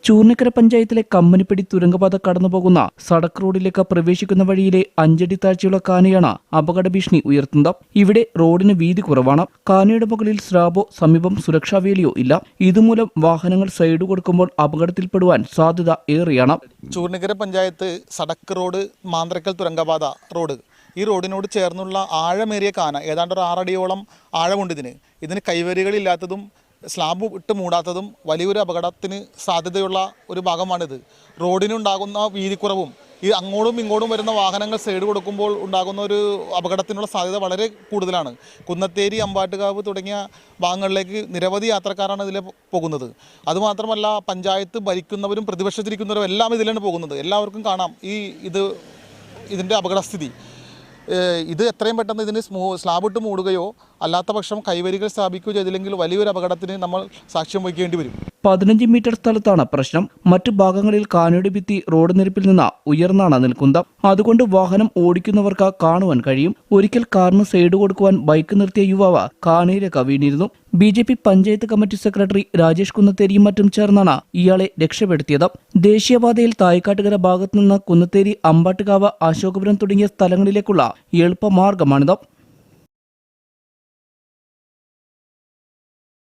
ചൂർണിക്കര പഞ്ചായത്തിലെ കമ്മനിപ്പടി തുരങ്കപാത കടന്നുപോകുന്ന സടക്ക് റോഡിലേക്ക് പ്രവേശിക്കുന്ന വഴിയിലെ 5 അടി താഴ്ചയുള്ള കാനയാണ് അപകട ഭീഷണി ഉയർത്തുന്നത്. ഇവിടെ റോഡിന് വീതി കുറവാണ്. കാനയുടെ മുകളിൽ സ്ലാബോ സമീപം സുരക്ഷാ വേലിയോ ഇല്ല. ഇതുമൂലം വാഹനങ്ങൾ സൈഡ് കൊടുക്കുമ്പോൾ അപകടത്തിൽപ്പെടുവാൻ സാധ്യത ഏറെയാണ്. ചൂർണിക്കര പഞ്ചായത്ത് സടക്ക് റോഡ് മാന്ത്രക്കൽ തുരങ്കപാത റോഡ്, ഈ റോഡിനോട് ചേർന്നുള്ള ആഴമേറിയ കാന, ഏതാണ്ട് ഒരു 6 അടിയോളം ആഴമുണ്ട്. ഇതിന് കൈവരികളില്ലാത്തതും സ്ലാബ് ഇട്ട് മൂടാത്തതും വലിയൊരു അപകടത്തിന് സാധ്യതയുള്ള ഒരു ഭാഗമാണിത്. റോഡിനുണ്ടാകുന്ന വീതിക്കുറവും ഈ അങ്ങോട്ടും ഇങ്ങോട്ടും വരുന്ന വാഹനങ്ങൾ സൈഡ് കൊടുക്കുമ്പോൾ ഉണ്ടാകുന്ന ഒരു അപകടത്തിനുള്ള സാധ്യത വളരെ കൂടുതലാണ്. കുന്നത്തേരി, അമ്പാട്ടുകാവ് തുടങ്ങിയ ഭാഗങ്ങളിലേക്ക് നിരവധി യാത്രക്കാരാണ് ഇതിൽ പോകുന്നത്. അതുമാത്രമല്ല, പഞ്ചായത്ത് ഭരിക്കുന്നവരും പ്രതിപക്ഷത്തിരിക്കുന്നവരും എല്ലാം ഇതിലാണ് പോകുന്നത്. എല്ലാവർക്കും കാണാം ഇതിൻ്റെ അപകടസ്ഥിതി. ഇത് എത്രയും പെട്ടെന്ന് ഇതിന് സ്ലാബിട്ട് മൂടുകയോ അല്ലാത്ത പക്ഷം കൈവരികൾ സ്ഥാപിക്കുകയോ ചെയ്തില്ലെങ്കിൽ വലിയൊരു അപകടത്തിന് നമ്മൾ സാക്ഷ്യം വഹിക്കേണ്ടി വരും. 15 മീറ്റർ സ്ഥലത്താണ് പ്രശ്നം. മറ്റു ഭാഗങ്ങളിൽ കാനയുടെ ഭിത്തി റോഡ് നിരപ്പിൽ നിന്ന് ഉയർന്നാണ് നിൽക്കുന്നത്. അതുകൊണ്ട് വാഹനം ഓടിക്കുന്നവർക്ക് കാണുവാൻ കഴിയും. ഒരിക്കൽ കാറിന് സൈഡ് കൊടുക്കുവാൻ ബൈക്ക് നിർത്തിയ യുവാവ് കാനയിലേക്ക് വീണിരുന്നു. BJP panchayat committee secretary Rajesh കുന്നത്തേരിയും മറ്റും ചേർന്നാണ് ഇയാളെ രക്ഷപ്പെടുത്തിയത്. ദേശീയപാതയിൽ തായ്ക്കാട്ടുകര ഭാഗത്തുനിന്ന് കുന്നത്തേരി, അമ്പാട്ടുകാവ്, അശോകപുരം തുടങ്ങിയ സ്ഥലങ്ങളിലേക്കുള്ള എളുപ്പമാർഗമാണിത്.